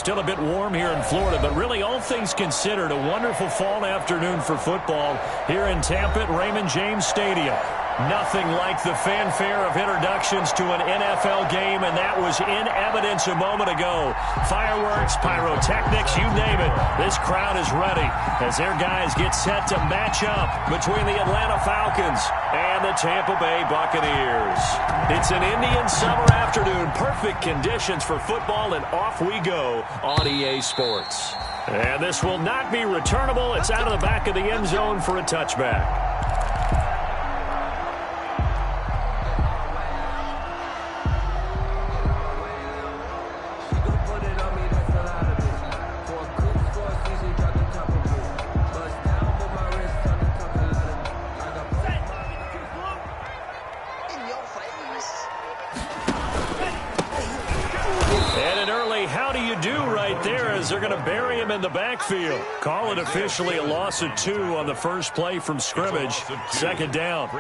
still a bit warm here in Florida, but really all things considered, a wonderful fall afternoon for football here in Tampa at Raymond James Stadium. Nothing like the fanfare of introductions to an NFL game, and that was in evidence a moment ago. Fireworks, pyrotechnics, you name it. This crowd is ready as their guys get set to match up between the Atlanta Falcons and the Tampa Bay Buccaneers. It's an Indian summer afternoon. Perfect conditions for football, and off we go on EA Sports. And this will not be returnable. It's out of the back of the end zone for a touchback. They're going to bury him in the backfield. Call it officially a loss of 2 on the first play from scrimmage. Second down.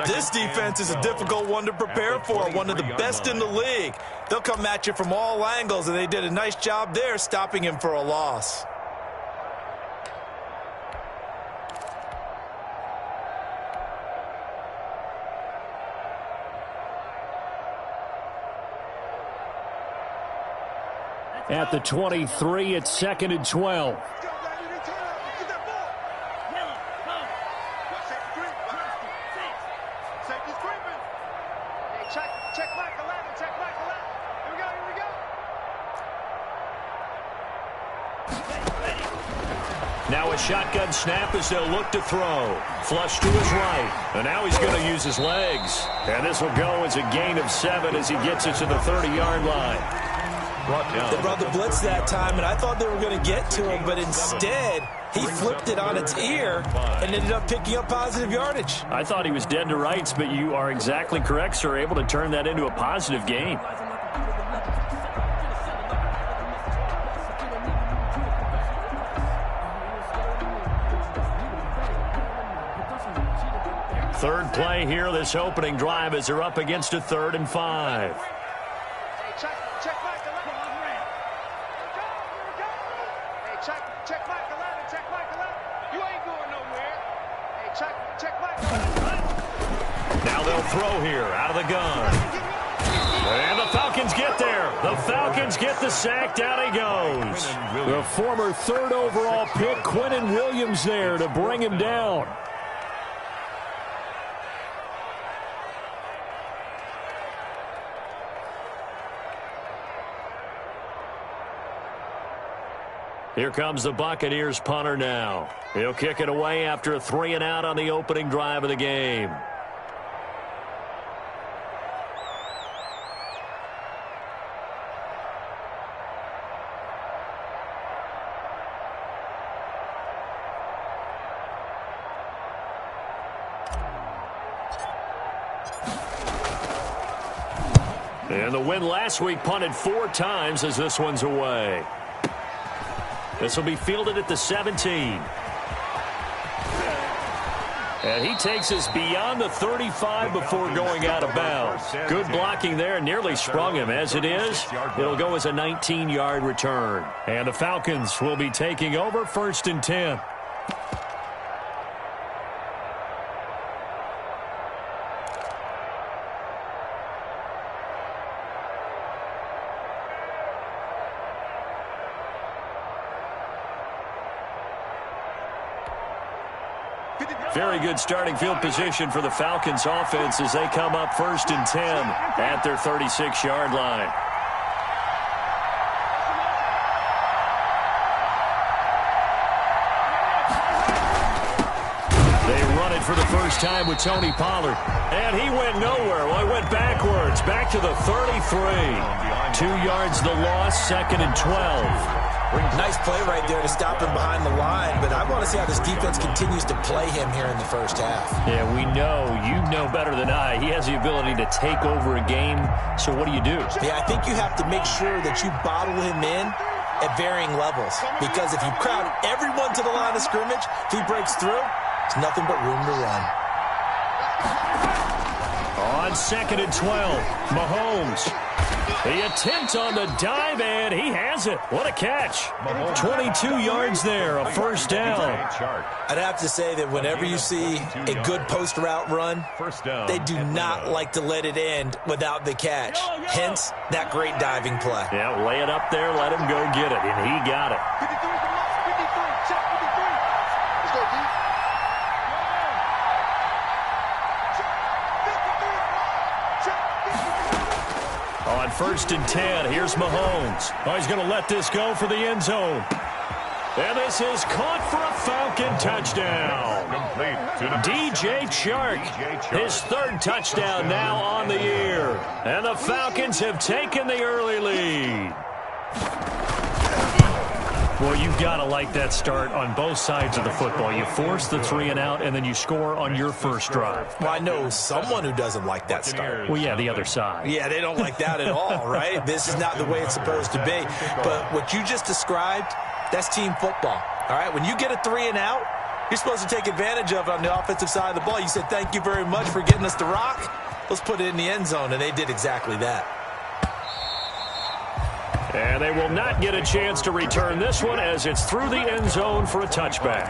This defense is a difficult one to prepare for, one of the best in the league. They'll come at you from all angles, and they did a nice job there stopping him for a loss. At the 23, it's 2nd and 12. Now a shotgun snap as they'll look to throw. Flush to his right. And now he's going to use his legs. And this will go as a gain of 7 as he gets it to the 30-yard line. They brought the blitz that time, and I thought they were going to get to him, but instead he flipped it on its ear and ended up picking up positive yardage. I thought he was dead to rights, but you are exactly correct, sir, able to turn that into a positive gain. Third play here, this opening drive, as they're up against a 3rd and 5. Now they'll throw here out of the gun. And the Falcons get there. The Falcons get the sack. Down he goes. The former 3rd overall pick, Quentin Williams, there to bring him down. Here comes the Buccaneers punter now. He'll kick it away after a 3-and-out on the opening drive of the game. And the win last week punted 4 times as this one's away. This will be fielded at the 17. And he takes us beyond the 35 before going out of bounds. Good blocking there, nearly sprung him. As it is, it'll go as a 19-yard return. And the Falcons will be taking over 1st and 10. Very good starting field position for the Falcons offense as they come up 1st and 10 at their 36-yard line. They run it for the first time with Tony Pollard. And he went nowhere. Well, he went backwards, back to the 33. 2 yards the loss, 2nd and 12. Nice play right there to stop him behind the line, but I want to see how this defense continues to play him here in the first half. Yeah, we know, you know better than I, he has the ability to take over a game, so what do? Yeah, I think you have to make sure that you bottle him in at varying levels, because if you crowd everyone to the line of scrimmage, if he breaks through, it's nothing but room to run. On 2nd and 12, Mahomes. The attempt on the dive, and he has it. What a catch. 22 yards there, a first down. I'd have to say that whenever you see a good post route run, they do not like to let it end without the catch. Hence, that great diving play. Yeah, lay it up there, let him go get it, and he got it. On 1st and 10, here's Mahomes. Oh, he's going to let this go for the end zone. And this is caught for a Falcon touchdown. DJ Chark, his 3rd touchdown now on the year. And the Falcons have taken the early lead. Well, you've got to like that start on both sides of the football. You force the 3 and out, and then you score on your first drive. Well, I know someone who doesn't like that start. Well, yeah, the other side. Yeah, they don't like that at all, right? This is not the way it's supposed to be. But what you just described, that's team football, all right? When you get a 3 and out, you're supposed to take advantage of it on the offensive side of the ball. You said, thank you very much for getting us the rock. Let's put it in the end zone, and they did exactly that. And they will not get a chance to return this one as it's through the end zone for a touchback.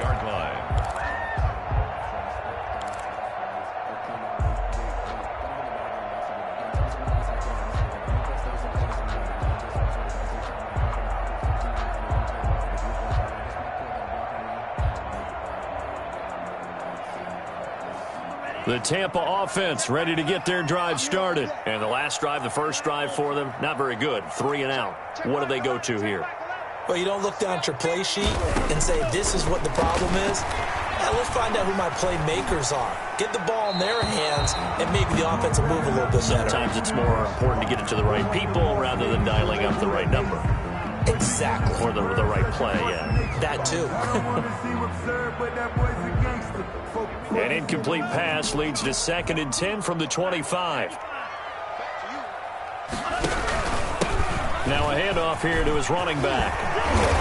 The Tampa offense ready to get their drive started. And the last drive, the first drive for them, not very good. 3 and out. What do they go to here? Well, you don't look down at your play sheet and say, this is what the problem is. Now, let's find out who my playmakers are. Get the ball in their hands, and maybe the offense will move a little bit better. Sometimes it's more important to get it to the right people rather than dialing up the right number. Exactly. Or the right play, yeah. That too. An incomplete pass leads to 2nd and 10 from the 25. Now a handoff here to his running back.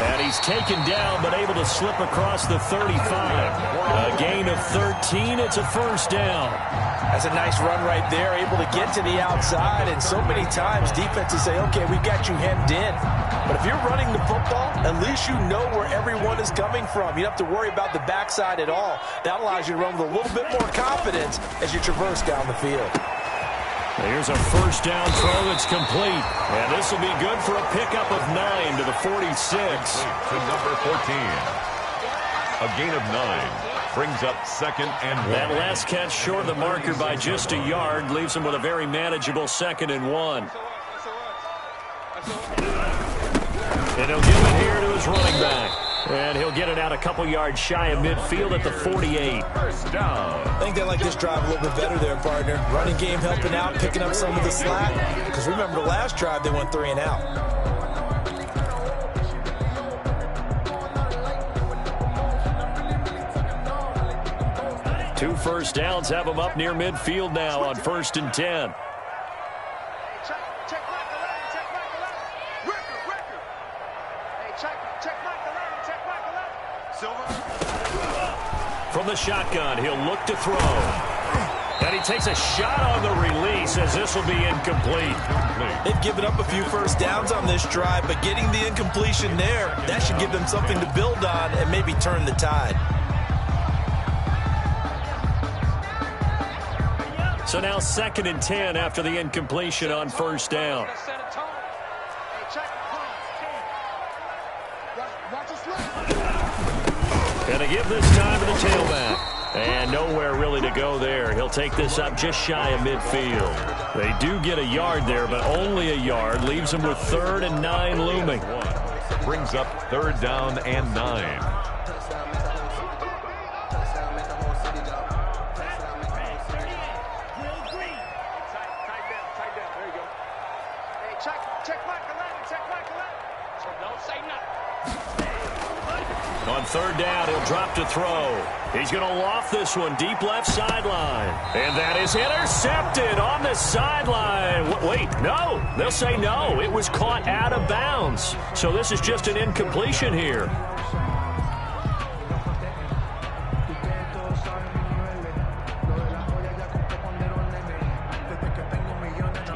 And he's taken down but able to slip across the 35. A gain of 13. It's a first down. That's a nice run right there, able to get to the outside. And so many times defenses say, okay, we've got you hemmed in. But if you're running the football, at least you know where everyone is coming from. You don't have to worry about the backside at all. That allows you to run with a little bit more confidence as you traverse down the field. Here's a first down throw that's complete. And this will be good for a pickup of 9 to the 46. To number 14. A gain of 9. Brings up 2nd and 1. That last catch short of the marker by just a yard leaves him with a very manageable 2nd and 1. And he'll give it here to his running back. And he'll get it out a couple yards shy of midfield at the 48. First down. I think they like this drive a little bit better there, partner. Running game helping out, picking up some of the slack. Because remember the last drive, they went 3 and out. Two first downs have him up near midfield now on 1st and 10. From the shotgun, he'll look to throw. And he takes a shot on the release as this will be incomplete. They've given up a few first downs on this drive, but getting the incompletion there, that should give them something to build on and maybe turn the tide. So now 2nd and 10 after the incompletion on first down. Gonna give this time to the tailback. And nowhere really to go there. He'll take this up just shy of midfield. They do get a yard there, but only a yard. Leaves them with 3rd and 9 looming. Brings up 3rd down and 9. On 3rd down, he'll drop to throw. He's going to loft this one deep left sideline. And that is intercepted on the sideline. Wait, no. They'll say no. It was caught out of bounds. So this is just an incompletion here.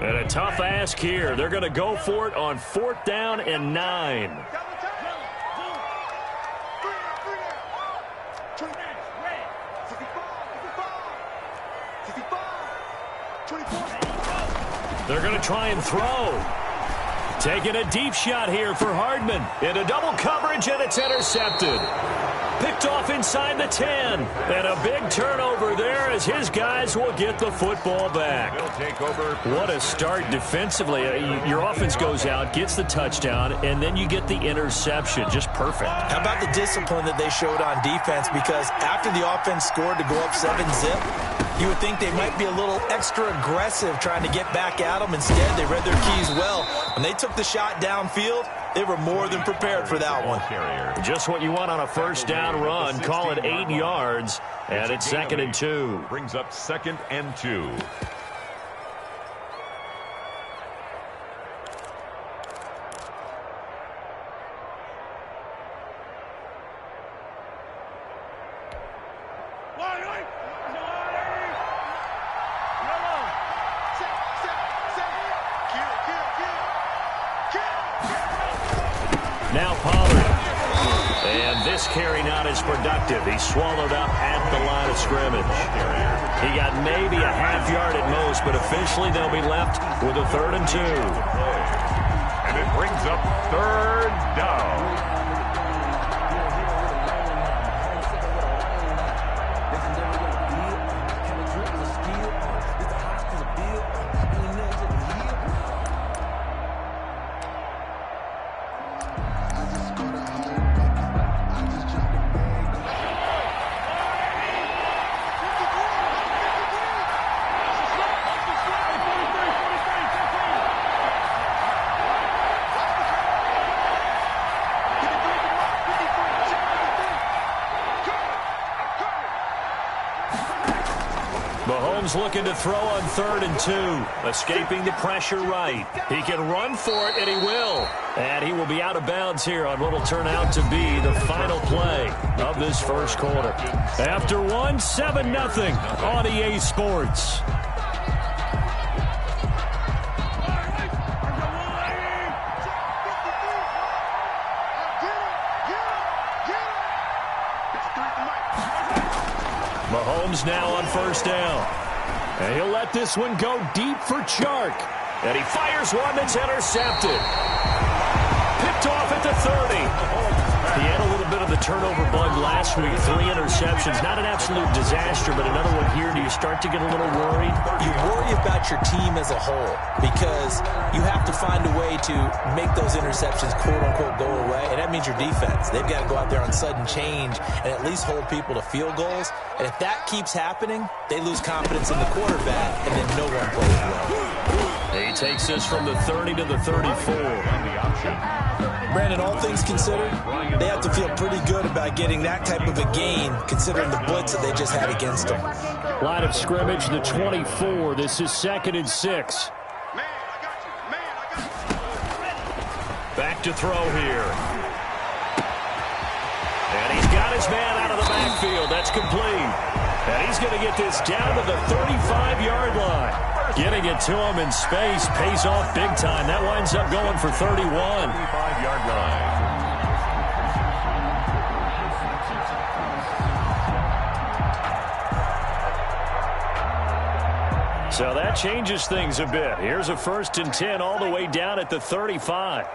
And a tough ask here. They're going to go for it on 4th down and 9. They're going to try and throw. Taking a deep shot here for Hardman. Into double coverage, and it's intercepted. Picked off inside the 10. And a big turnover there as his guys will get the football back. What a start defensively. Your offense goes out, gets the touchdown, and then you get the interception. Just perfect. How about the discipline that they showed on defense? Because after the offense scored to go up 7-zip, you would think they might be a little extra aggressive trying to get back at them. Instead, they read their keys well. When they took the shot downfield, they were more than prepared for that one. Just what you want on a first down run. Call it 8 yards, and it's 2nd and 2. Brings up 2nd and 2. Now Pollard. And this carry not as productive. He's swallowed up at the line of scrimmage. He got maybe a half yard at most, but officially they'll be left with a 3rd and 2. And it brings up 3rd down. Looking to throw on 3rd and 2. Escaping the pressure right. He can run for it, and he will. And he will be out of bounds here on what will turn out to be the final play of this first quarter. After 7-0 on EA Sports. Mahomes now on first down. And he'll let this one go deep for Chark. And he fires one that's intercepted. Picked off at the 30. He had a little bit of the turnover bug last week. 3 interceptions. Not an absolute disaster, but another one here. Do you start to get a little worried? You worry about your team as a whole because you have to find a way to make those interceptions, quote-unquote, go away. And that means your defense. They've got to go out there on sudden change and at least hold people to field goals. And if that keeps happening, they lose confidence in the quarterback, and then no one plays well. He takes this from the 30 to the 34. Brandon, all things considered, they have to feel pretty good about getting that type of a gain, considering the blitz that they just had against them. Line of scrimmage, the 24. This is 2nd and 6. Back to throw here. And he's got his man out of the backfield. That's complete. And he's going to get this down to the 35-yard line. Getting it to him in space pays off big time. That winds up going for 31. 35-yard line. So that changes things a bit. Here's a 1st and 10 all the way down at the 35.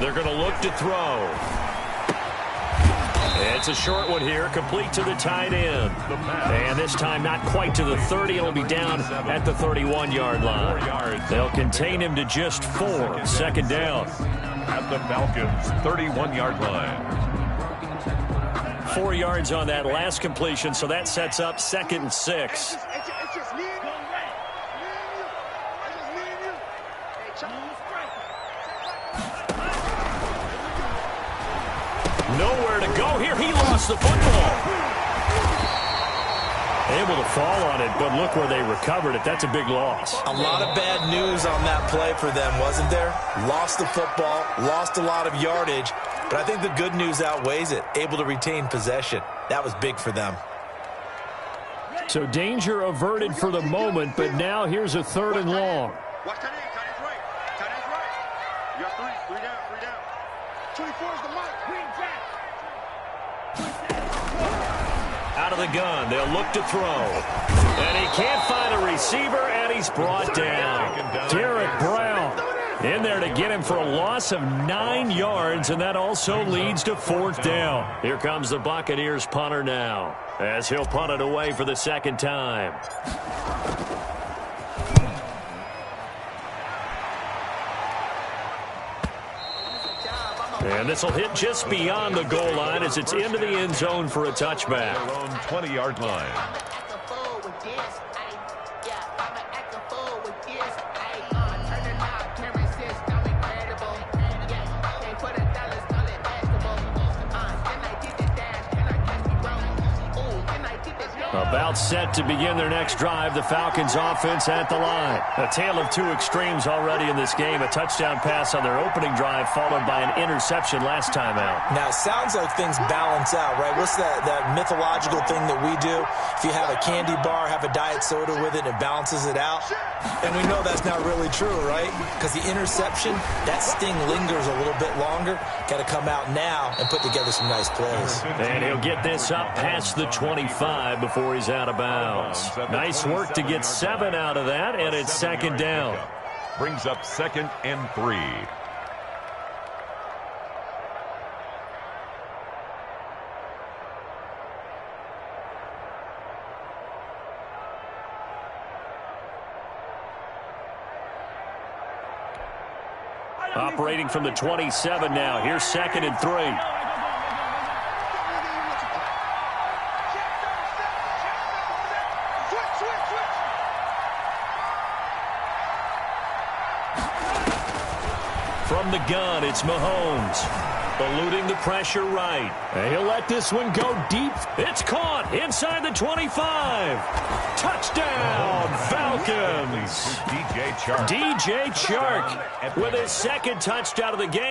They're going to look to throw. It's a short one here, complete to the tight end. And this time not quite to the 30. It'll be down at the 31-yard line. They'll contain him to just 4. 2nd down. At the Falcons' 31-yard line. 4 yards on that last completion, so that sets up 2nd and 6. Nowhere to go here. He lost the football. Able to fall on it, but look where they recovered it. That's a big loss. A lot of bad news on that play for them, wasn't there? Lost the football, lost a lot of yardage, But I think the good news outweighs it. Able to retain possession. That was big for them. So danger averted for the moment, but now here's a 3rd and long. Watch that in. Tight end's right. Tight end's right. You got 3 down, 3 down. 24 is the mark. Green jack. Out of the gun, they'll look to throw. And he can't find a receiver, and he's brought down. Derek Brown in there to get him for a loss of 9 yards, and that also leads to 4th down. Here comes the Buccaneers punter now, as he'll punt it away for the 2nd time. And this will hit just beyond the goal line as it's into the end zone for a touchback. Their own 20-yard line. About set to begin their next drive, the Falcons offense at the line. A tale of 2 extremes already in this game. A touchdown pass on their opening drive followed by an interception last time out. Now, it sounds like things balance out, right? What's that mythological thing that we do? If you have a candy bar, have a diet soda with it, it balances it out. And we know that's not really true, right? Because the interception, that sting lingers a little bit longer. Got to come out now and put together some nice plays. And he'll get this up past the 25 before he's out of bounds. Nice work to get 7 out of that, and it's 2nd down. Brings up 2nd and 3. Operating from the 27 now. Here's 2nd and 3. From the gun, it's Mahomes. Eluding the pressure right. And he'll let this one go deep. It's caught inside the 25. Touchdown, Falcons. DJ Chark with his 2nd touchdown of the game.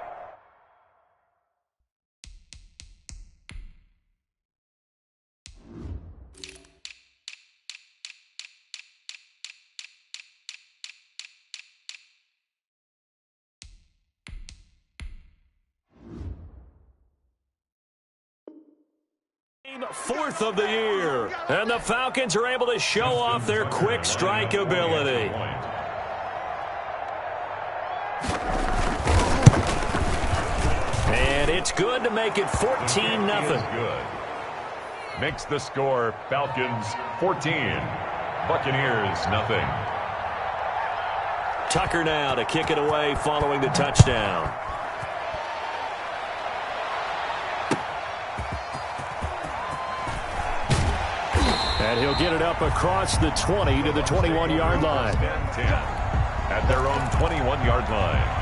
Fourth of the year, and the Falcons are able to show off their quick strike ability. And it's good to make it 14-0. Good. Makes the score Falcons 14, Buccaneers nothing. Tucker now to kick it away following the touchdown. And he'll get it up across the 20 to the 21-yard line. At their own 21-yard line.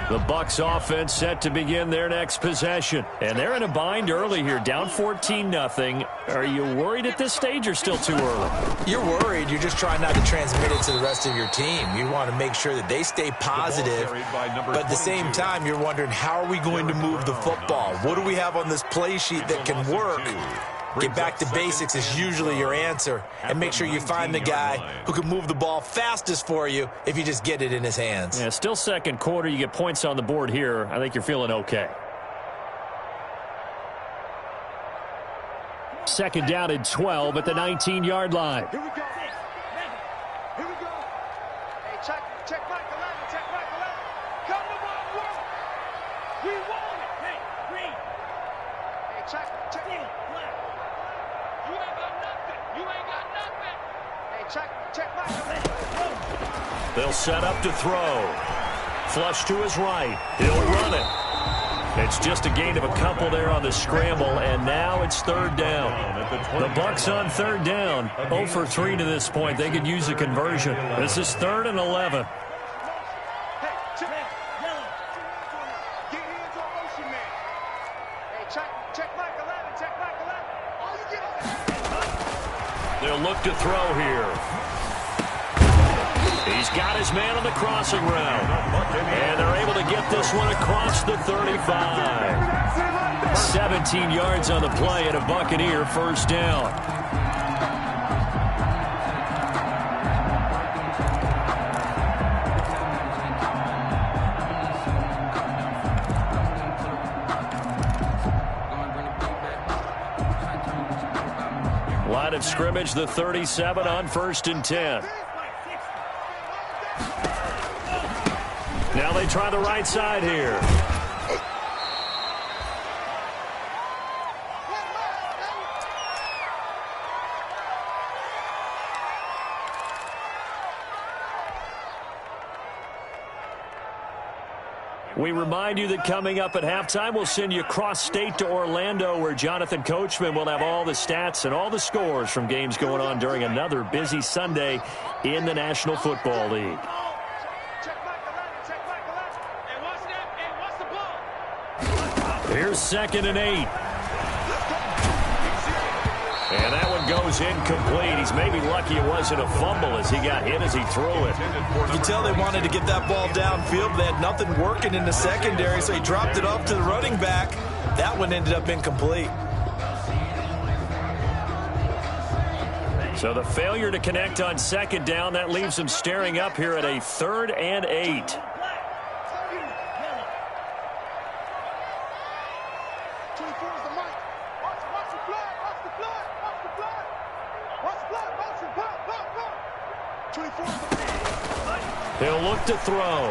The Bucs offense set to begin their next possession. And they're in a bind early here, down 14-0. Are you worried at this stage or still too early? You're worried. You're just trying not to transmit it to the rest of your team. You want to make sure that they stay positive. But at the same time, you're wondering, how are we going to move the football? What do we have on this play sheet that can work? Get back to basics is usually your answer. And make sure you find the guy who can move the ball fastest for you if you just get it in his hands. Yeah, still second quarter. You get points on the board here. I think you're feeling okay. 2nd down and 12 at the 19-yard line. Here we go. Here we go. Hey, check Mike 11. Check Mike 11. Come to one. We want it. Hey, Green. Hey, check. You ain't got nothing. You ain't got nothing. Hey, check Mike 11. They'll set up to throw. Flush to his right. He'll run it. It's just a gain of a couple there on the scramble, and now it's 3rd down. The Bucs on 3rd down. 0 for 3 to this point. They could use a conversion. This is 3rd and 11. Hey, check. Get hands on motion, man. Hey, check Mike 11. Check Mike 11. They'll look to throw here. He's got his man on the crossing route. And they're able to get this one across the 35. 17 yards on the play and a Buccaneer first down. Line of scrimmage, the 37 on 1st and 10. Now they try the right side here. We remind you that coming up at halftime, we'll send you cross-state to Orlando, where Jonathan Coachman will have all the stats and all the scores from games going on during another busy Sunday in the National Football League. Here's 2nd and 8. And that one goes incomplete. He's maybe lucky it wasn't a fumble as he got hit as he threw it. You can tell they wanted to get that ball downfield. They had nothing working in the secondary, so he dropped it off to the running back. That one ended up incomplete. So the failure to connect on 2nd down, that leaves him staring up here at a 3rd and 8. He'll look to throw.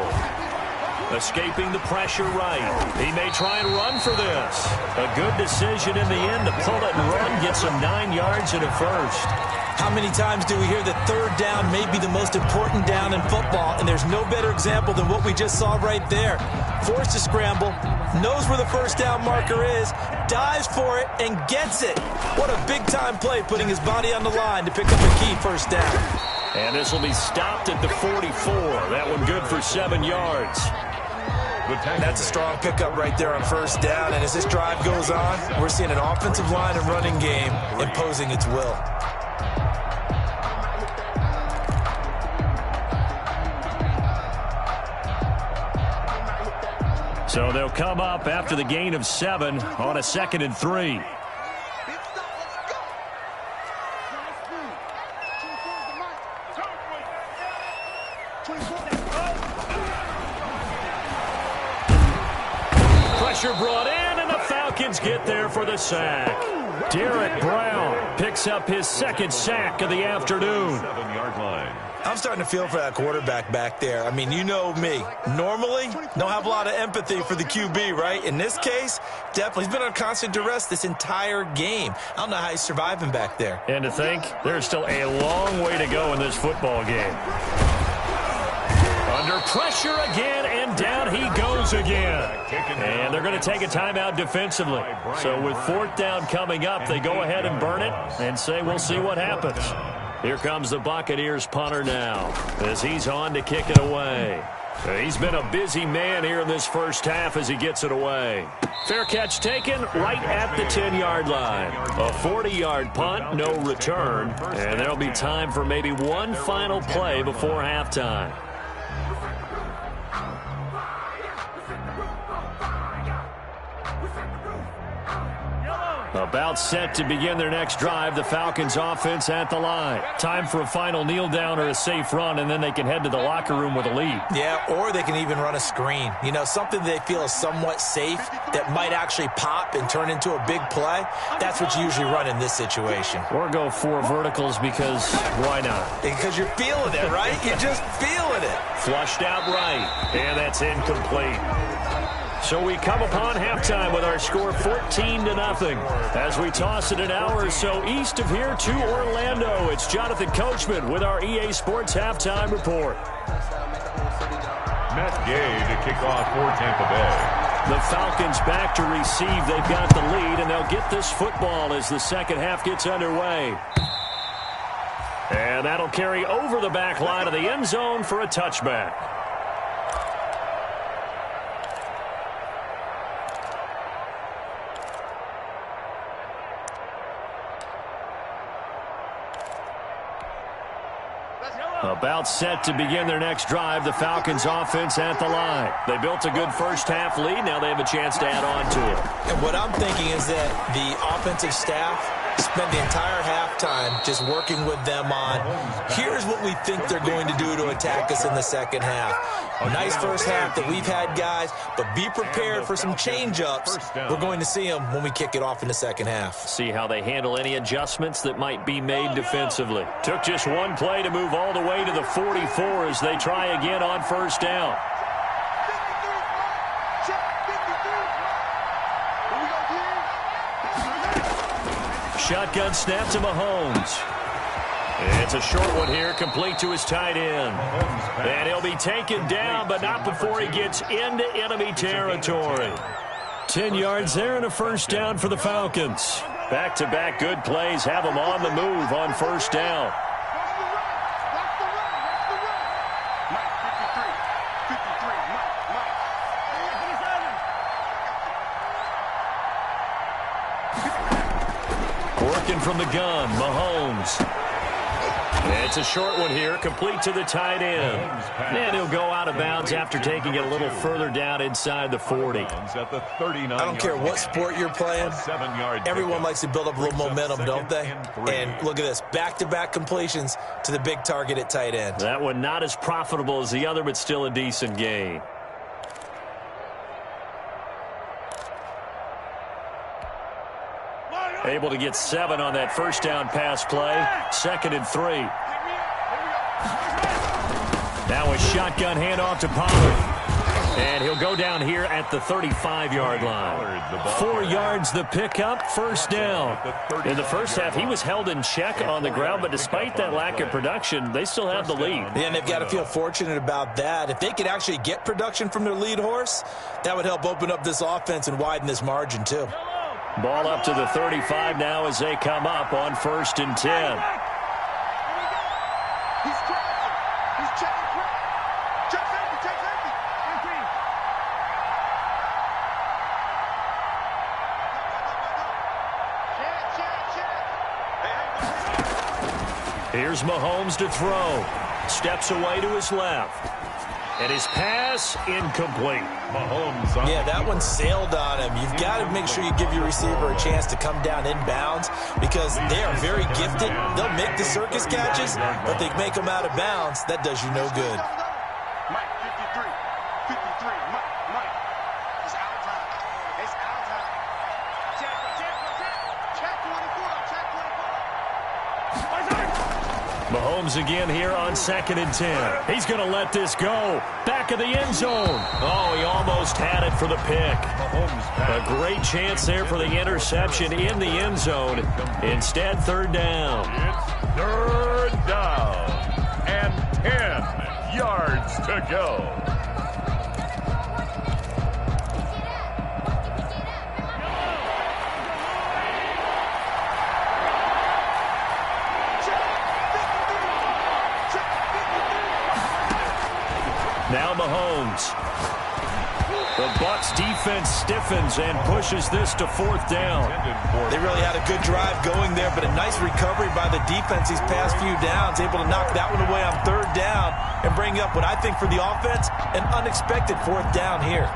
Escaping the pressure right. He may try and run for this. A good decision in the end to pull it and run. Gets him 9 yards and a first. How many times do we hear that 3rd down may be the most important down in football? And there's no better example than what we just saw right there. Forced to scramble, knows where the 1st down marker is, dives for it, and gets it. What a big-time play, putting his body on the line to pick up a key 1st down. And this will be stopped at the 44. That one good for 7 yards. That's a strong pickup right there on 1st down. And as this drive goes on, we're seeing an offensive line and running game imposing its will. So they'll come up after the gain of 7 on a 2nd and 3. Pressure brought in, and the Falcons get there for the sack. Derek Brown picks up his 2nd sack of the afternoon. 7-yard line. I'm starting to feel for that quarterback back there. I mean, you know me. Normally, don't have a lot of empathy for the QB, right? In this case, definitely. He's been under constant duress this entire game. I don't know how he's surviving back there. And to think, there's still a long way to go in this football game. Under pressure again, and down he goes again. And they're going to take a timeout defensively. So with 4th down coming up, they go ahead and burn it and say, we'll see what happens. Here comes the Buccaneers punter now as he's on to kick it away. He's been a busy man here in this first half as he gets it away. Fair catch taken right at the 10-yard line. A 40-yard punt, no return. And there'll be time for maybe one final play before halftime. About set to begin their next drive, the Falcons offense at the line. Time for a final kneel down or a safe run, and then they can head to the locker room with a lead. Yeah, or they can even run a screen. You know, something they feel is somewhat safe that might actually pop and turn into a big play. That's what you usually run in this situation. Or go 4 verticals because why not? Because you're feeling it, right? You're just feeling it. Flushed out right, and that's incomplete. So we come upon halftime with our score 14-0 as we toss it an hour or so east of here to Orlando. It's Jonathan Coachman with our EA Sports Halftime Report. Matt Gay to kick off for Tampa Bay. The Falcons back to receive. They've got the lead, and they'll get this football as the second half gets underway. And that'll carry over the back line of the end zone for a touchback. About set to begin their next drive, the Falcons offense at the line. They built a good first-half lead. Now they have a chance to add on to it. And what I'm thinking is that the offensive staff spent the entire halftime just working with them on, here's what we think they're going to do to attack us in the second half. Nice first half that we've had, guys, but be prepared for some change-ups. We're going to see them when we kick it off in the second half. See how they handle any adjustments that might be made defensively. Took just one play to move all the way to the 44 as they try again on first down. Shotgun snap to Mahomes. It's a short one here, complete to his tight end. And he'll be taken down, but not before he gets into enemy territory. 10 yards there and a first down for the Falcons. Back-to-back good plays have them on the move on first down. Working from the gun, Mahomes. It's a short one here, complete to the tight end. And he'll go out of bounds after taking it a little further down inside the 40. I don't care what sport you're playing. Everyone likes to build up a little momentum, don't they? And look at this, back-to-back completions to the big target at tight end. That one not as profitable as the other, but still a decent gain. Able to get 7 on that first down pass play. 2nd and 3. Now a shotgun handoff to Pollard. And he'll go down here at the 35-yard line. 4 yards the pickup, first down. In the first half, he was held in check on the ground, but despite that lack of production, they still have the lead. Yeah, and they've got to feel fortunate about that. If they could actually get production from their lead horse, that would help open up this offense and widen this margin too. Ball up to the 35 now as they come up on 1st and 10. Here's Mahomes to throw. Steps away to his left. And his pass incomplete. Mahomes. Yeah, that one sailed on him. You've got to make sure you give your receiver a chance to come down inbounds because they are very gifted. They'll make the circus catches, but they make them out of bounds. That does you no good. Mike, 53. 53. Mike. It's out of time. It's out of time. Check 24. Check 24. Mahomes again here on 2nd and 10. He's going to let this go. Back of the end zone. Oh, he almost had it for the pick. A great chance there for the interception in the end zone. Instead, 3rd down. It's 3rd down and 10 yards to go. Now Mahomes. The Bucs defense stiffens and pushes this to 4th down. They really had a good drive going there, but a nice recovery by the defense these past few downs, able to knock that one away on 3rd down and bring up what I think for the offense, an unexpected 4th down here.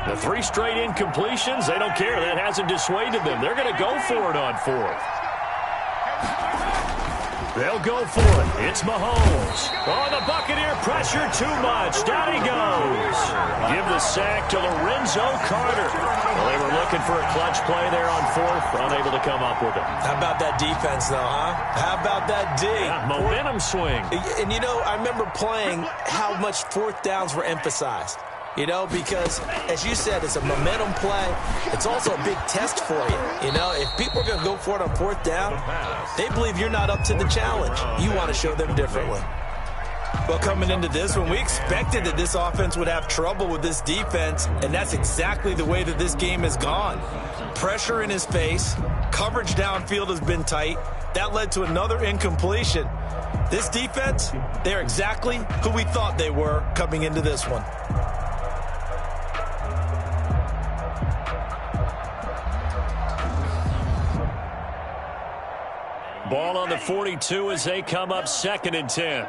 The 3 straight incompletions, they don't care. That hasn't dissuaded them. They're going to go for it on 4th. They'll go for it. It's Mahomes. Oh, the Buccaneer pressure too much. Down he goes. Give the sack to Lorenzo Carter. Well, they were looking for a clutch play there on 4th. Unable to come up with it. How about that defense, though, huh? How about that D? Yeah, momentum swing. And, you know, I remember playing how much 4th downs were emphasized. You know, because, as you said, it's a momentum play. It's also a big test for you. You know, if people are going to go for it on 4th down, they believe you're not up to the challenge. You want to show them differently. Well, coming into this one, we expected that this offense would have trouble with this defense, and that's exactly the way that this game has gone. Pressure in his face. Coverage downfield has been tight. That led to another incompletion. This defense, they're exactly who we thought they were coming into this one. Ball on the 42 as they come up 2nd and 10.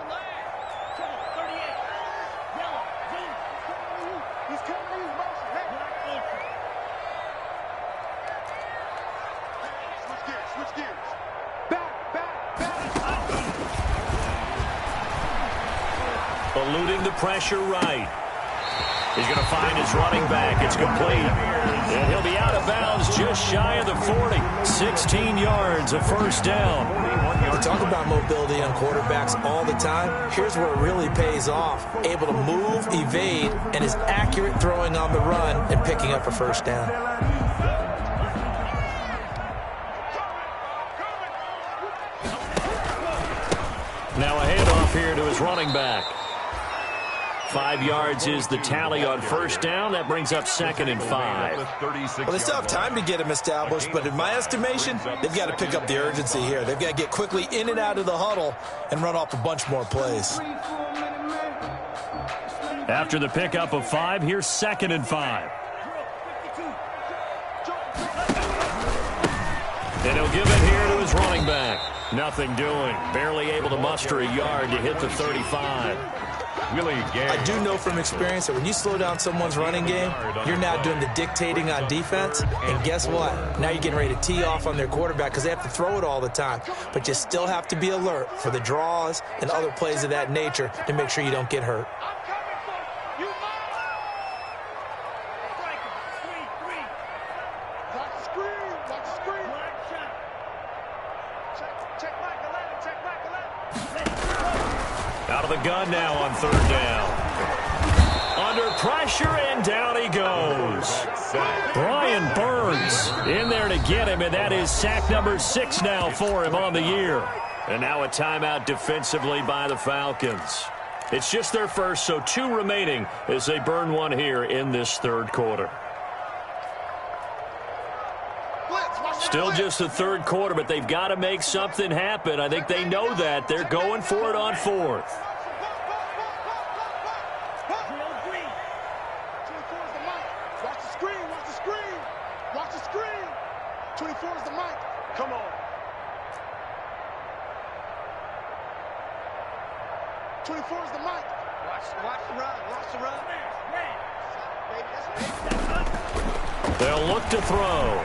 Eluding the pressure right. He's going to find his running back. It's complete. And he'll be out of bounds just shy of the 40. 16 yards, a first down. We talk about mobility on quarterbacks all the time. Here's where it really pays off. Able to move, evade, and is accurate throwing on the run and picking up a first down. Now a handoff here to his running back. 5 yards is the tally on first down. That brings up 2nd and 5. Well, they still have time to get him established, but in my estimation, they've got to pick up the urgency here. They've got to get quickly in and out of the huddle and run off a bunch more plays. After the pickup of 5, here's 2nd and 5. And he'll give it here to his running back. Nothing doing. Barely able to muster a yard to hit the 35. I do know from experience that when you slow down someone's running game, you're now doing the dictating on defense. And guess what? Now you're getting ready to tee off on their quarterback because they have to throw it all the time. But you still have to be alert for the draws and other plays of that nature to make sure you don't get hurt. Out of the gun now on 3rd down. Under pressure, and down he goes. Brian Burns in there to get him, and that is sack number 6 now for him on the year. And now a timeout defensively by the Falcons. It's just their first, so 2 remaining as they burn one here in this 3rd quarter. Still just the 3rd quarter, but they've got to make something happen. I think they know that. They're going for it on 4th. Watch the screen. Watch the screen. Watch the screen. 24 is the mic. Come on. 24 is the mic. Watch the run. Watch the run. They'll look to throw.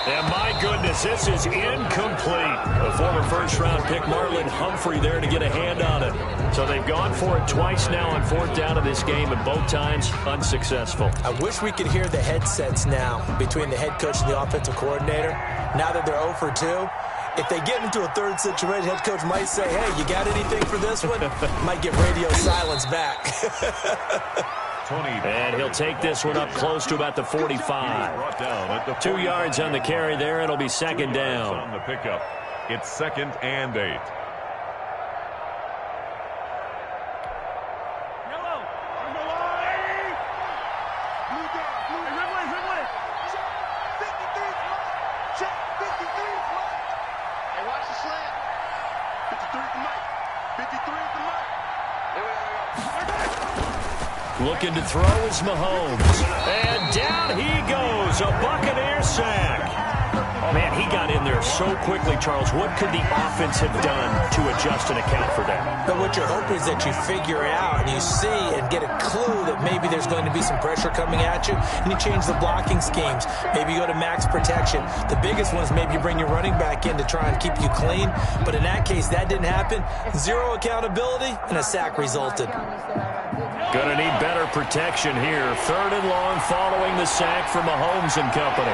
And my goodness, this is incomplete. The former first-round pick, Marlon Humphrey, there to get a hand on it. So they've gone for it twice now on 4th down of this game, and both times unsuccessful. I wish we could hear the headsets now between the head coach and the offensive coordinator. Now that they're 0 for 2, if they get into a 3rd situation, head coach might say, hey, you got anything for this one? Might get radio silence back. And he'll take this one up close to about the 45. 2 yards on the carry there. It'll be 2nd down. On the pickup, it's 2nd and 8. Looking to throw is Mahomes. And down he goes. A Buccaneer sack. Oh, man, he got in there so quickly, Charles. What could the offense have done to adjust and account for that? But what you're hoping is that you figure out and you see and get a clue that maybe there's going to be some pressure coming at you, and you change the blocking schemes. Maybe you go to max protection. The biggest one is maybe you bring your running back in to try and keep you clean. But in that case, that didn't happen. 0 accountability, and a sack resulted. Going to need better protection here. 3rd and long following the sack from Mahomes and company.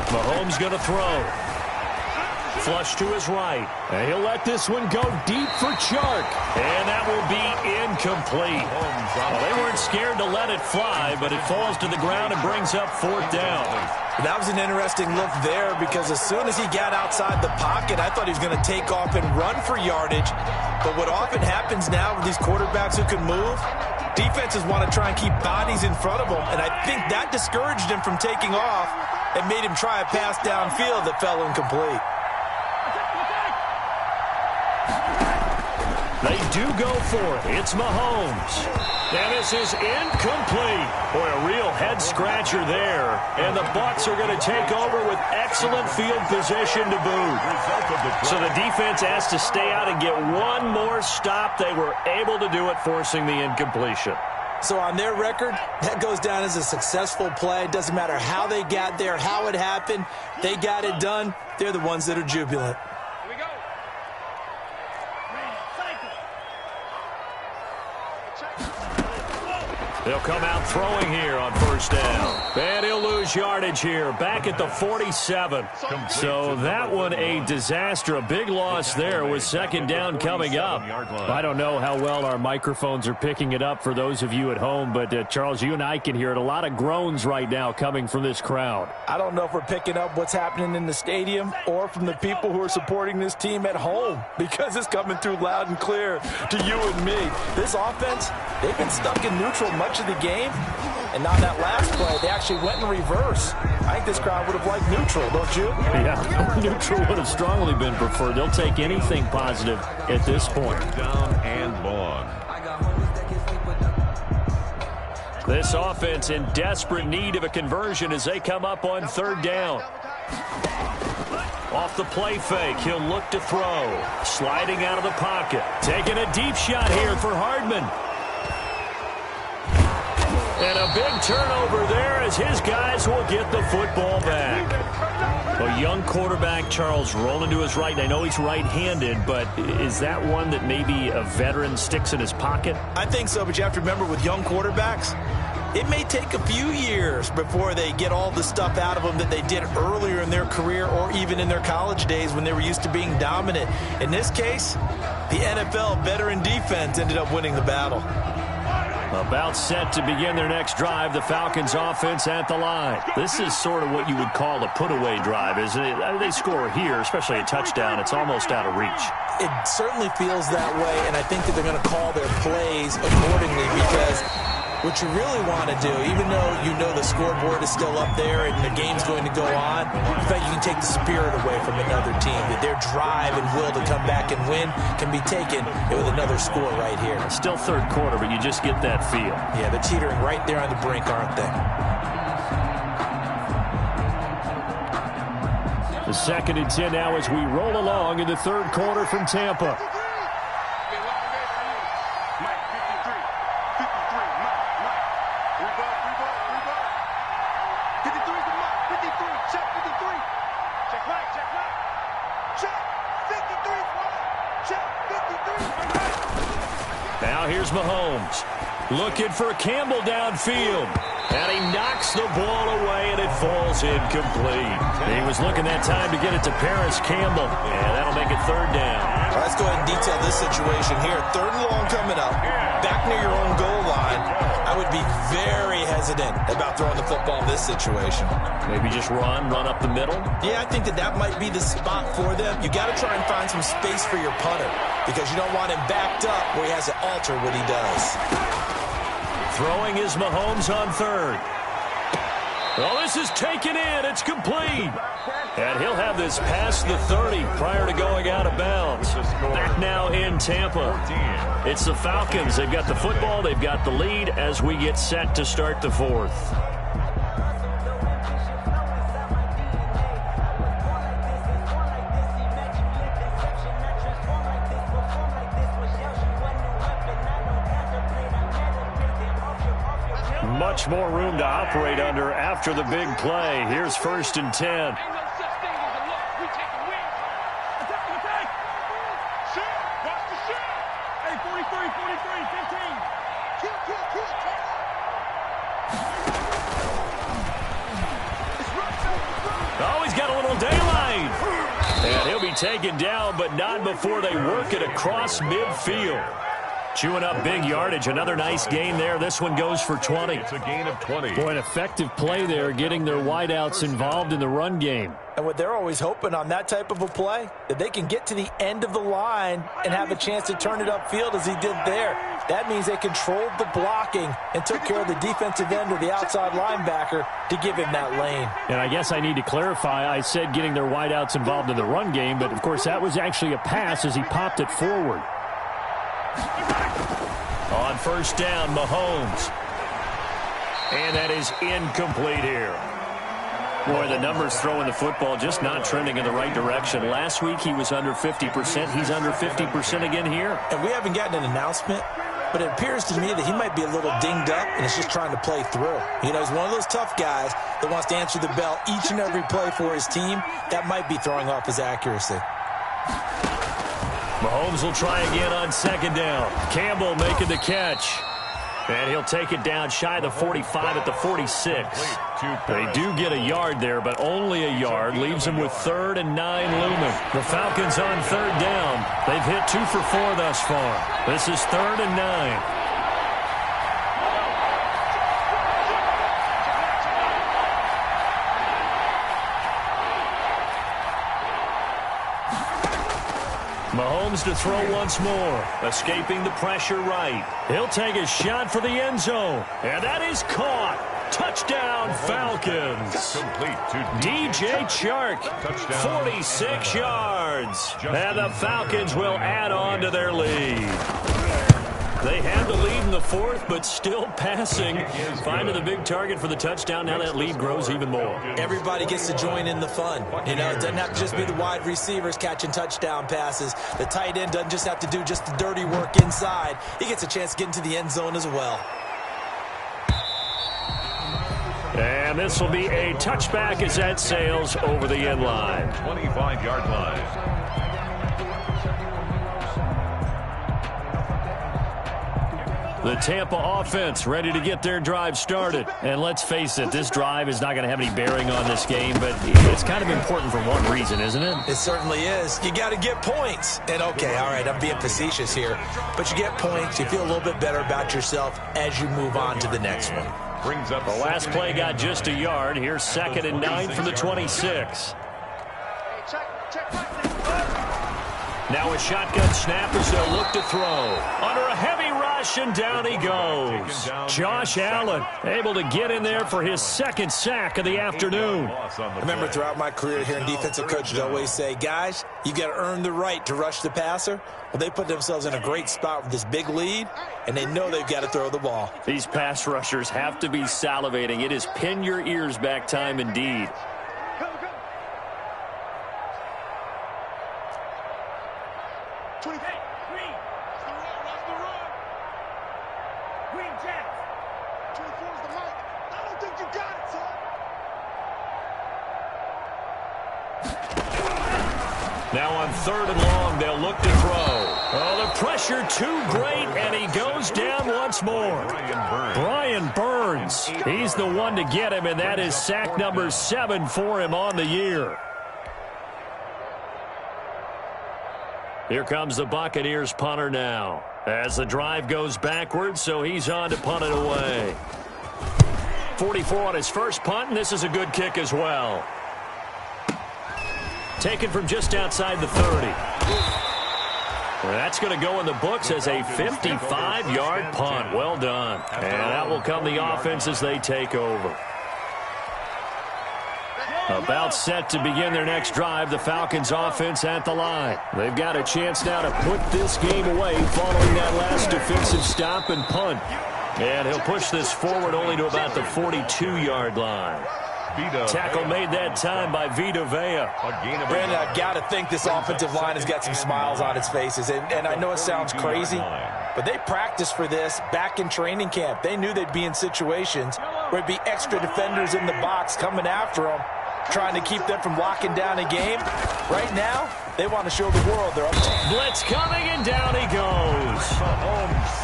Mahomes going to throw. Flush to his right. And he'll let this one go deep for Chark. And that will be incomplete. Well, they weren't scared to let it fly, but it falls to the ground and brings up 4th down. That was an interesting look there because as soon as he got outside the pocket, I thought he was going to take off and run for yardage. But what often happens now with these quarterbacks who can move, defenses want to try and keep bodies in front of them. And I think that discouraged him from taking off and made him try a pass downfield that fell incomplete. They do go for it. It's Mahomes. And this is incomplete. Boy, a real head-scratcher there. And the Bucs are going to take over with excellent field position to boot. So the defense has to stay out and get one more stop. They were able to do it, forcing the incompletion. So on their record, that goes down as a successful play. It doesn't matter how they got there, how it happened. They got it done. They're the ones that are jubilant. They'll come out throwing here on first down. And he'll lose yardage here, back at the 47. So that one a disaster. A big loss there with second down coming up. I don't know how well our microphones are picking it up for those of you at home, but Charles, you and I can hear it. A lot of groans right now coming from this crowd. I don't know if we're picking up what's happening in the stadium or from the people who are supporting this team at home, because it's coming through loud and clear to you and me. This offense, they've been stuck in neutral much of the game, and on that last play, they actually went in reverse. I think this crowd would have liked neutral, don't you? Yeah, neutral would have strongly been preferred. They'll take anything positive at this point. Down and long. This offense in desperate need of a conversion as they come up on third down. Off the play fake, he'll look to throw. Sliding out of the pocket. Taking a deep shot here for Hardman. And a big turnover there as his guys will get the football back. A young quarterback, Charles, rolling to his right. And I know he's right-handed, but is that one that maybe a veteran sticks in his pocket? I think so, but you have to remember with young quarterbacks, it may take a few years before they get all the stuff out of them that they did earlier in their career or even in their college days when they were used to being dominant. In this case, the NFL veteran defense ended up winning the battle. About set to begin their next drive, the Falcons offense at the line. This is sort of what you would call a put-away drive, isn't it? They score here, especially a touchdown. It's almost out of reach. It certainly feels that way, and I think that they're going to call their plays accordingly, because what you really want to do, even though you know the scoreboard is still up there and the game's going to go on, in fact, you can take the spirit away from another team. That their drive and will to come back and win can be taken with another score right here. It's still third quarter, but you just get that feel. Yeah, they're teetering right there on the brink, aren't they? The 2nd and 10 now as we roll along in the third quarter from Tampa. Now here's Mahomes looking for Campbell downfield. And he knocks the ball away, and it falls incomplete. He was looking that time to get it to Paris Campbell, and that'll make it third down. All right, let's go ahead and detail this situation here. Third and long coming up, back near your own goal line. I would be very hesitant about throwing the football in this situation. Maybe just run up the middle? Yeah, I think that might be the spot for them. You got to try and find some space for your punter, because you don't want him backed up where he has to alter what he does. Throwing is Mahomes on third. Well, this is taken in. It's complete. And he'll have this past the 30 prior to going out of bounds. Back now in Tampa. It's the Falcons. They've got the football. They've got the lead as we get set to start the fourth. Much more room to operate under after the big play. Here's 1st and 10. Oh, he's got a little daylight. And he'll be taken down, but not before they work it across midfield. Chewing up big yardage. Another nice gain there. This one goes for 20. It's a gain of 20. Boy, an effective play there, getting their wideouts involved in the run game. And what they're always hoping on that type of a play, that they can get to the end of the line and have a chance to turn it upfield as he did there. That means they controlled the blocking and took care of the defensive end or the outside linebacker to give him that lane. And I guess I need to clarify, I said getting their wideouts involved in the run game, but of course that was actually a pass as he popped it forward. On first down, Mahomes. And that is incomplete here. Boy, the numbers throwing the football just not trending in the right direction. Last week he was under 50%. He's under 50% again here. And we haven't gotten an announcement, but it appears to me that he might be a little dinged up and is just trying to play through. You know, he's one of those tough guys that wants to answer the bell each and every play for his team. That might be throwing off his accuracy. Mahomes will try again on second down. Campbell making the catch. And he'll take it down shy of the 45 at the 46. They do get a yard there, but only a yard. Leaves them with 3rd and 9 looming. The Falcons on third down. They've hit 2 for 4 thus far. This is 3rd and 9. Mahomes to throw once more. Escaping the pressure right. He'll take a shot for the end zone. And that is caught. Touchdown, Falcons. Complete to DJ Chark. 46 yards. And the Falcons will add on to their lead. They had the lead in the 4th, but still passing. Finding the big target for the touchdown. Now that lead grows even more. Everybody gets to join in the fun. You know, it doesn't have to just be the wide receivers catching touchdown passes. The tight end doesn't just have to do just the dirty work inside. He gets a chance to get into the end zone as well. And this will be a touchback as that sails over the end line. 25-yard line. The Tampa offense ready to get their drive started. And let's face it, this drive is not going to have any bearing on this game, but it's kind of important for one reason, isn't it? It certainly is. You got to get points. And, okay, all right, I'm being facetious here. But you get points, you feel a little bit better about yourself as you move on to the next one. Brings up the last play got just a yard. Here's 2nd and 9 from the 26. Now a shotgun snap as they'll look to throw. Under a heavy rush, and down he goes. Josh Allen able to get in there for his 2nd sack of the afternoon. I remember throughout my career here in defensive coaches always say, guys, you got to earn the right to rush the passer. Well, they put themselves in a great spot with this big lead, and they know they've got to throw the ball. These pass rushers have to be salivating. It is pin your ears back time indeed. Now on 3rd and long, they'll look to throw. Oh, the pressure too great, and he goes down once more. Brian Burns. He's the one to get him, and that is sack number 7 for him on the year. Here comes the Buccaneers punter now. As the drive goes backwards, so he's on to punt it away. 44 on his first punt, and this is a good kick as well. Taken from just outside the 30. That's going to go in the books as a 55-yard punt. Well done. And that will come the offense as they take over. About set to begin their next drive, the Falcons offense at the line. They've got a chance now to put this game away following that last defensive stop and punt. And he'll push this forward only to about the 42-yard line. Tackle made that time by Vita Vea. Brandon, I've got to think this offensive line has got some smiles on its faces. And I know it sounds crazy, but they practiced for this back in training camp. They knew they'd be in situations where it'd be extra defenders in the box coming after them, trying to keep them from locking down a game. Right now, they want to show the world they're up to. Blitz coming, and down he goes.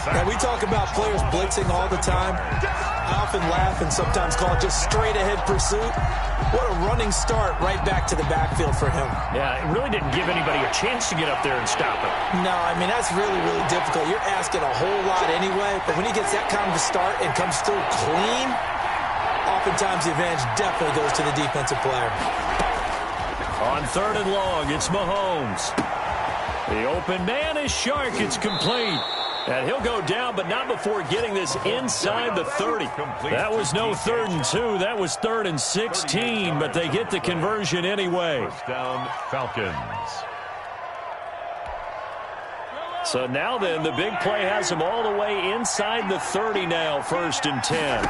Now, we talk about players blitzing all the time. I often laugh and sometimes call it just straight-ahead pursuit. What a running start right back to the backfield for him. Yeah, it really didn't give anybody a chance to get up there and stop it. No, I mean, that's really, really difficult. You're asking a whole lot anyway, but when he gets that kind of a start and comes through clean, oftentimes the advantage definitely goes to the defensive player. On 3rd and long, it's Mahomes. The open man is Shark. It's complete. And he'll go down, but not before getting this inside the 30. That was no 3rd and 2. That was 3rd and 16, but they get the conversion anyway. First down, Falcons. So now then, the big play has them all the way inside the 30 now, 1st and 10.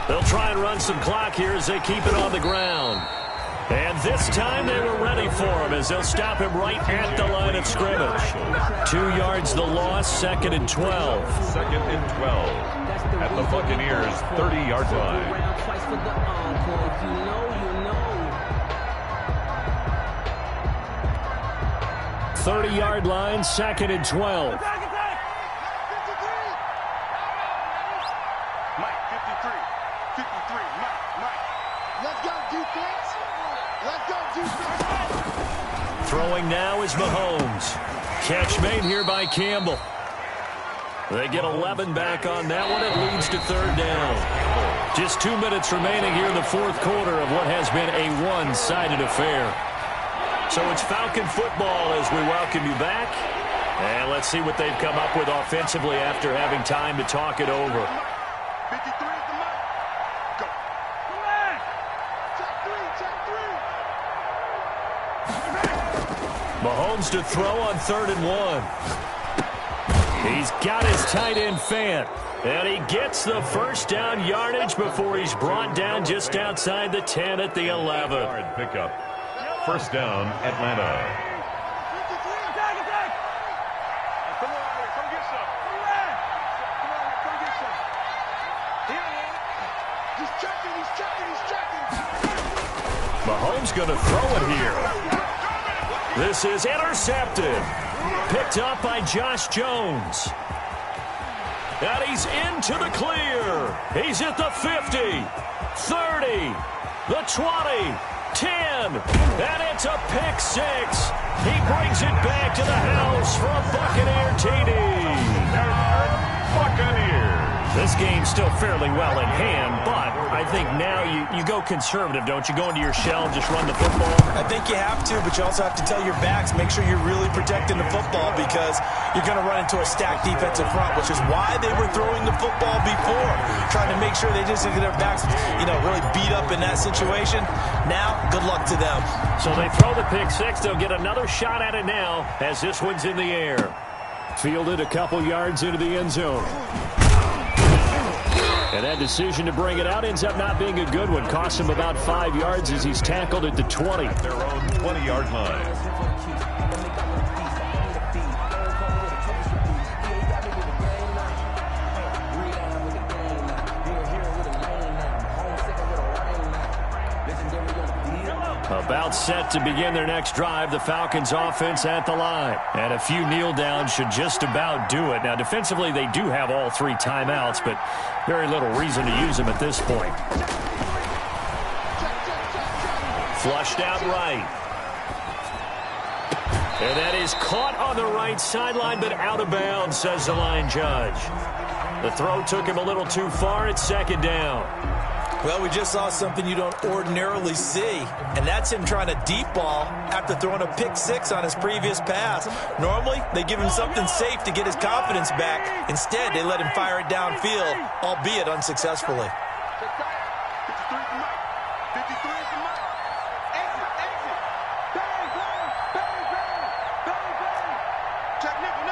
They'll try and run some clock here as they keep it on the ground. And this time they were ready for him as they'll stop him right at the line of scrimmage. 2 yards the loss, 2nd and 12. 2nd and 12 at the Buccaneers' 30-yard line. 30-yard line, 2nd and 12. Mike, 53. 53. Mike. Let's go, defense. Let's go, defense. Throwing now is Mahomes. Catch made here by Campbell. They get 11 back on that one. It leads to 3rd down. Just 2 minutes remaining here in the 4th quarter of what has been a one-sided affair. So it's Falcon football as we welcome you back. And let's see what they've come up with offensively after having time to talk it over. 53 at the mark. Go. Check 3. Mahomes to throw on 3rd and 1. He's got his tight end Fant. And he gets the 1st down yardage before he's brought down just outside the 10 at the 11. Yard pickup. 1st down, Atlanta. 53. Attack. Come on out here. Come get some. Come on, come get some. Here, man. He's checking. Mahomes going to throw it here. This is intercepted. Picked up by Josh Jones. And he's into the clear. He's at the 50, 30, the 20, 10, and it's a pick 6. He brings it back to the house for a Buccaneer TD. Buccaneers. This game's still fairly well in hand, but I think now you go conservative, don't you? Go into your shell and just run the football? I think you have to, but you also have to tell your backs, make sure you're really protecting the football because you're going to run into a stacked defensive front, which is why they were throwing the football before, trying to make sure they just get their backs, really beat up in that situation. Now, good luck to them. So they throw the pick 6. They'll get another shot at it now as this one's in the air. Fielded a couple yards into the end zone. And that decision to bring it out ends up not being a good one. Cost him about 5 yards as he's tackled at the 20. Their own 20-yard line. About set to begin their next drive, the Falcons offense at the line. And a few kneel downs should just about do it. Now, defensively, they do have all 3 timeouts, but very little reason to use them at this point. Flushed out right. And that is caught on the right sideline, but out of bounds, says the line judge. The throw took him a little too far. It's 2nd down. Well, we just saw something you don't ordinarily see, and that's him trying to deep ball after throwing a pick 6 on his previous pass. Normally, they give him something safe to get his confidence back. Instead, they let him fire it downfield, albeit unsuccessfully. 53 at the mark. 53 at the mark. Exit. Bang. Check nickel.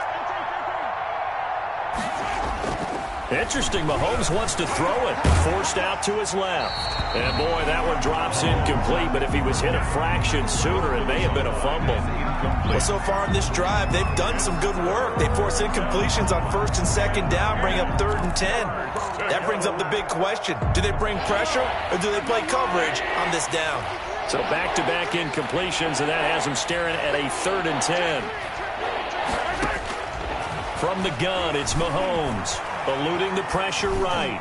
Interesting, Mahomes wants to throw it. Forced out to his left. And boy, that one drops incomplete, but if he was hit a fraction sooner, it may have been a fumble. Well, so far in this drive, they've done some good work. They force incompletions on 1st and 2nd down, bring up 3rd and 10. That brings up the big question. Do they bring pressure, or do they play coverage on this down? So back-to-back incompletions, and that has him staring at a 3rd and 10. From the gun, it's Mahomes. Eluding the pressure right.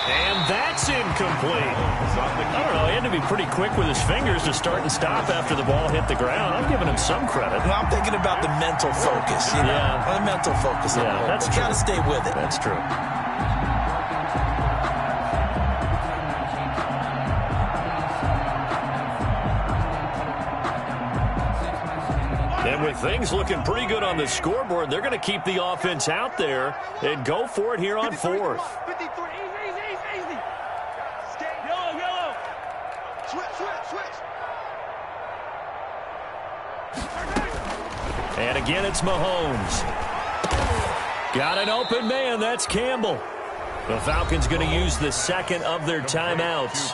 And that's incomplete. I don't know, he had to be pretty quick with his fingers to start and stop after the ball hit the ground. I'm giving him some credit. Well, I'm thinking about the mental focus, Yeah. The mental focus. Yeah, that's true. Got to stay with it. That's true. And with things looking pretty good on the scoreboard, they're going to keep the offense out there and go for it here on 4th. 53. Easy. Yellow. Switch. And again, it's Mahomes. Got an open man. That's Campbell. The Falcons going to use the second of their timeouts.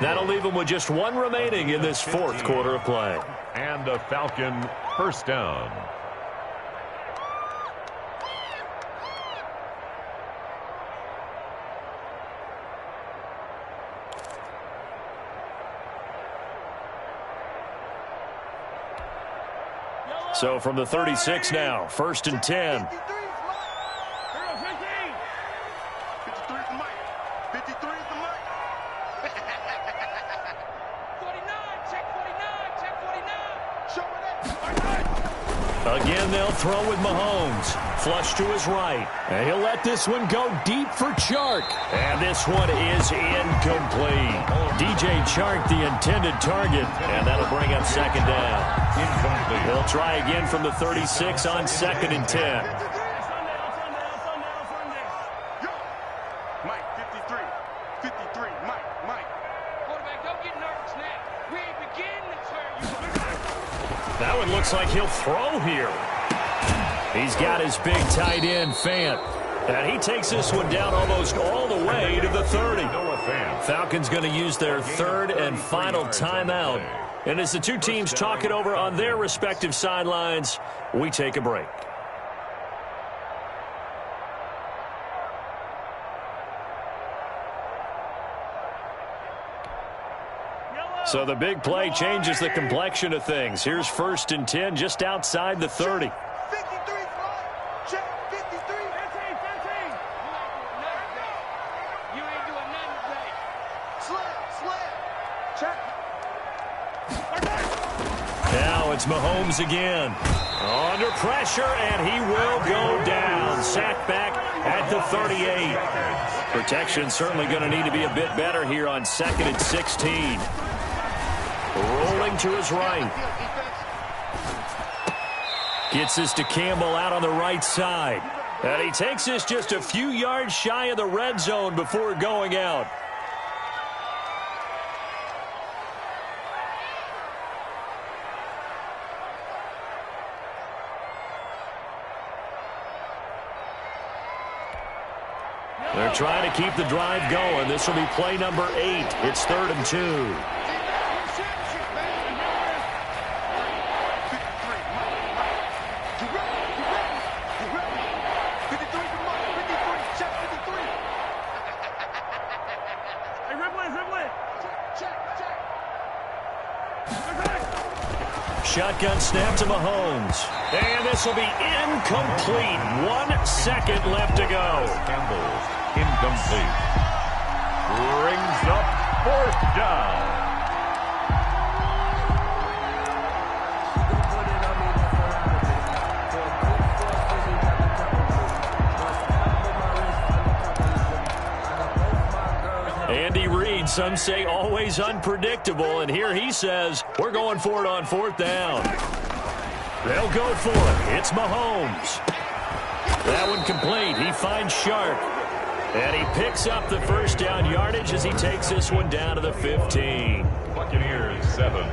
That'll leave them with just one remaining in this fourth quarter of play. And a Falcon first down. So from the 36 now, 1st and 10. Again, they'll throw with Mahomes. Flush to his right. And he'll let this one go deep for Chark. And this one is incomplete. DJ Chark, the intended target. And that'll bring up second down. Incomplete. They'll try again from the 36 on 2nd and 10. Mike, 53. 53. Mike. Quarterback, don't get nervous now. We ain't beginning to turn you. That one looks like he'll throw here. He's got his big tight end, Fant. And he takes this one down almost all the way to the 30. Falcons going to use their third and final timeout. And as the two teams talk it over on their respective sidelines, we take a break. So the big play changes the complexion of things. Here's 1st and 10 just outside the 30. 53, check, 53. 15. You ain't doing nothing today. Slam, check. Now it's Mahomes again. Under pressure, and he will go down. Sacked back at the 38. Protection certainly going to need to be a bit better here on 2nd and 16. Rolling to his right. Gets this to Campbell out on the right side. And he takes this just a few yards shy of the red zone before going out. They're trying to keep the drive going. This will be play number 8. It's 3rd and 2. Shotgun snap to Mahomes. And this will be incomplete. 1 second left to go. Campbell, incomplete. Brings up 4th down. Andy Reid, some say always unpredictable, and here he says we're going for it on 4th down. They'll go for it. It's Mahomes. That one complete. He finds Sharp. And he picks up the first down yardage as he takes this one down to the 15. Buccaneers 7.